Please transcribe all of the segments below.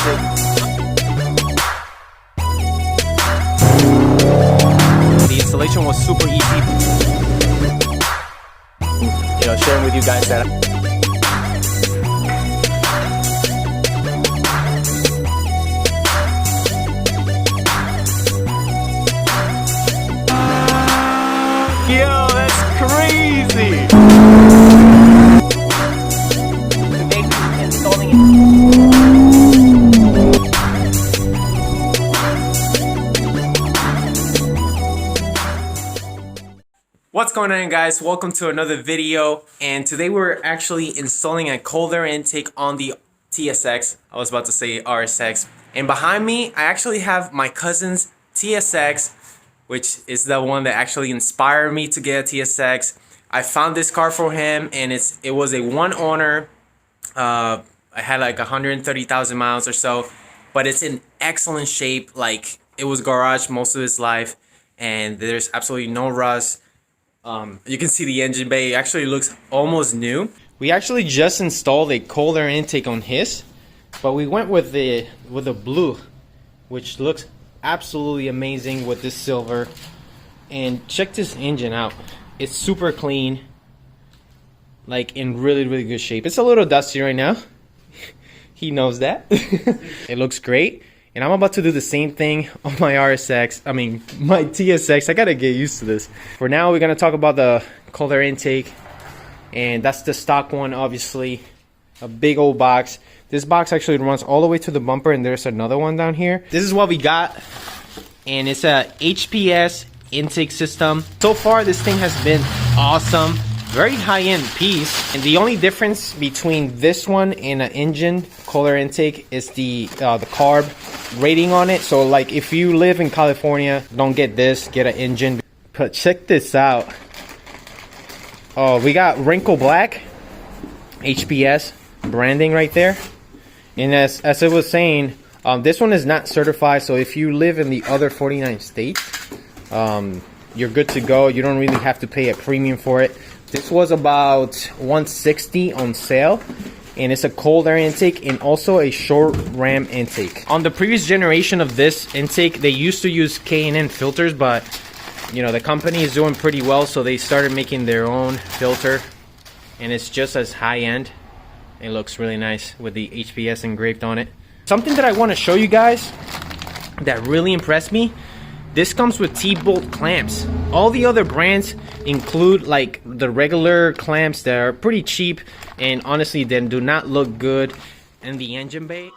music. The installation was super easy. You know, sharing with you guys that. Yo, that's crazy! Installing it. What's going on, guys? Welcome to another video, and today we're actually installing a cold air intake on the TSX. I was about to say RSX. And behind me, I actually have my cousin's TSX, which is the one that actually inspired me to get a TSX. I found this car for him, and it was a one owner. I had like 130,000 miles or so, but it's in excellent shape. Like, it was garaged most of its life, and there's absolutely no rust. You can see the engine bay. It actually looks almost new. We actually just installed a cold air intake on his, but we went with the blue, which looks absolutely amazing with this silver. And check this engine out. It's super clean, like in really good shape. It's a little dusty right now. He knows that. It looks great. And I'm about to do the same thing on my my TSX. I gotta get used to this. For now, we're gonna talk about the cold air intake. And that's the stock one, obviously. A big old box. This box actually runs all the way to the bumper, and there's another one down here. This is what we got. And it's a Hps Intake System. So far, this thing has been awesome. Very high-end piece, and the only difference between this one and an engine cold air intake is the carb rating on it. So like, if you live in California, don't get this, get an engine. But check this out. Oh, we got wrinkle black HPS branding right there. And as I was saying, this one is not certified, so if you live in the other 49 states, you're good to go. You don't really have to pay a premium for it. This was about $160 on sale, and it's a cold air intake and also a short ram intake. On the previous generation of this intake, they used to use K&N filters, but you know, the company is doing pretty well, so they started making their own filter, and it's just as high end. It looks really nice with the HPS engraved on it. Something that I want to show you guys that really impressed me. This comes with T-bolt clamps. All the other brands include like the regular clamps that are pretty cheap, and honestly they do not look good in the engine bay.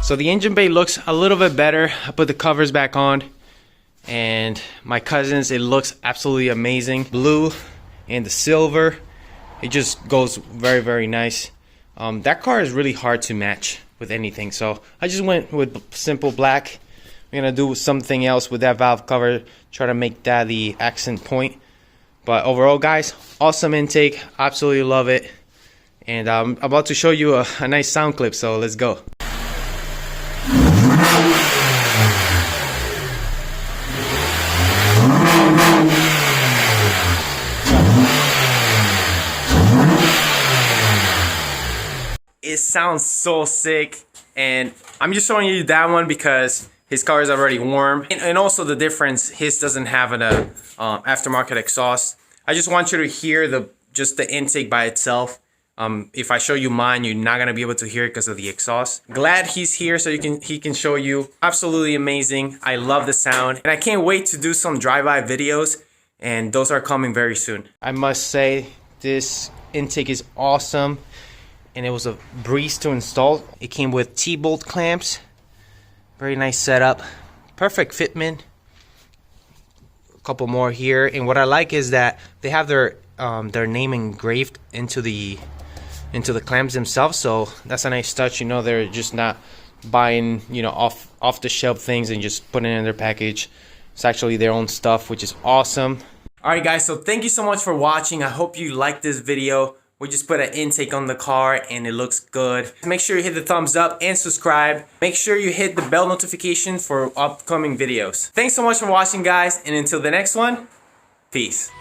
So the engine bay looks a little bit better. I put the covers back on, and my cousin's, it looks absolutely amazing. Blue and the silver, it just goes very nice. That car is really hard to match with anything, so I just went with simple black. I'm gonna do something else with that valve cover, try to make that the accent point. But overall, guys, awesome intake, absolutely love it. And I'm about to show you a nice sound clip, so let's go. sounds so sick. And I'm just showing you that one because his car is already warm. And also the difference, his doesn't have an aftermarket exhaust. I just want you to hear just the intake by itself. If I show you mine, you're not gonna be able to hear it because of the exhaust. Glad he's here so he can show you. Absolutely amazing. I love the sound. And I can't wait to do some drive-by videos. And those are coming very soon. I must say, this intake is awesome. And it was a breeze to install. It came with T-bolt clamps. Very nice setup. Perfect fitment. A couple more here. And what I like is that they have their name engraved into the clamps themselves. So that's a nice touch. You know, they're just not buying, you know, off the shelf things and just putting it in their package. It's actually their own stuff, which is awesome. Alright guys, so thank you so much for watching. I hope you liked this video. We just put an intake on the car and it looks good. Make sure you hit the thumbs up and subscribe. Make sure you hit the bell notification for upcoming videos. Thanks so much for watching guys, and until the next one, peace.